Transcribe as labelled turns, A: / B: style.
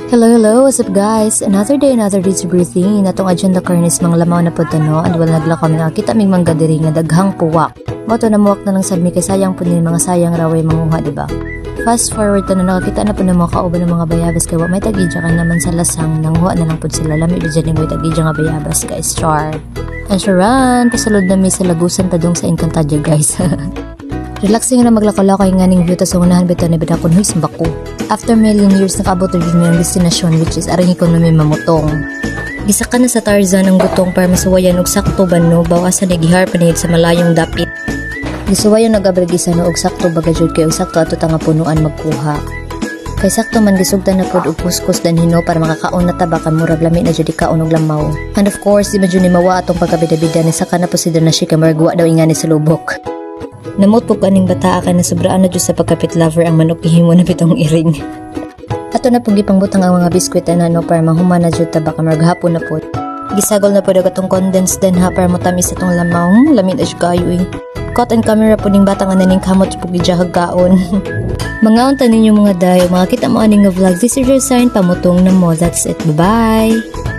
A: Hello, what's up guys? Another day, another day's breathing. Natong agenda karnis mga lamaw na po tano. And wala nagla kami nakakita mig manggadiri nga daghang puwak. Moto na muwak na lang sad mi kay sayang po ni mga sayang raway manguha, diba? Fast forward na nakakita na po ng mga kauban ng mga bayabas kay wa may tagidya ka naman sa lasang nanghuha na lang po sila. Lami di dyan yung tagidya nga bayabas guys. Char. And Sharon, pasalod na mi sa lagusan tadong sa Encantadia guys. Relaxing na maglakaw-lakay nga ning view ta sa unahan bitaw ni bidakon huy simbako. After million years nakaabot rin yung destinasyon which is aring ekonomi mamutong. Gisa ka na sa Tarzan ang gutong para masuwayan og sakto banno bawasan ni gihar panihid sa malayong dapit. Gisuwayan nagabragisa no og sakto bagajud kay og sakto ato nga punuan magkuha. Kay sakto man gisugdan na pod og kuskus dan hino para makakaon na tabakan murag lami na jud kaon og lamaw. And of course di man jud ni mawa atong pagkabida-bida ni saka na po si Danashi kay maragwa daw ingani sa lubok. Namot po kaning bataa ka na sobraan na dyan sa pagkapit lover ang manok ihimo na pitong iring. Ato na pong gipangbutang ang mga biskwit na no para mahuman na dyan tabaka marghapon na po. Gisagol na po daw katong condensed din ha para matamis itong lamang lamit as kayo eh. Caught and camera po ning batang ananing kamot po gijahag kaon. Mga unta ninyo mga dayo, mga kita mo aning nga vlog. This is your sign pamutong na mo. That's it. Bye-bye!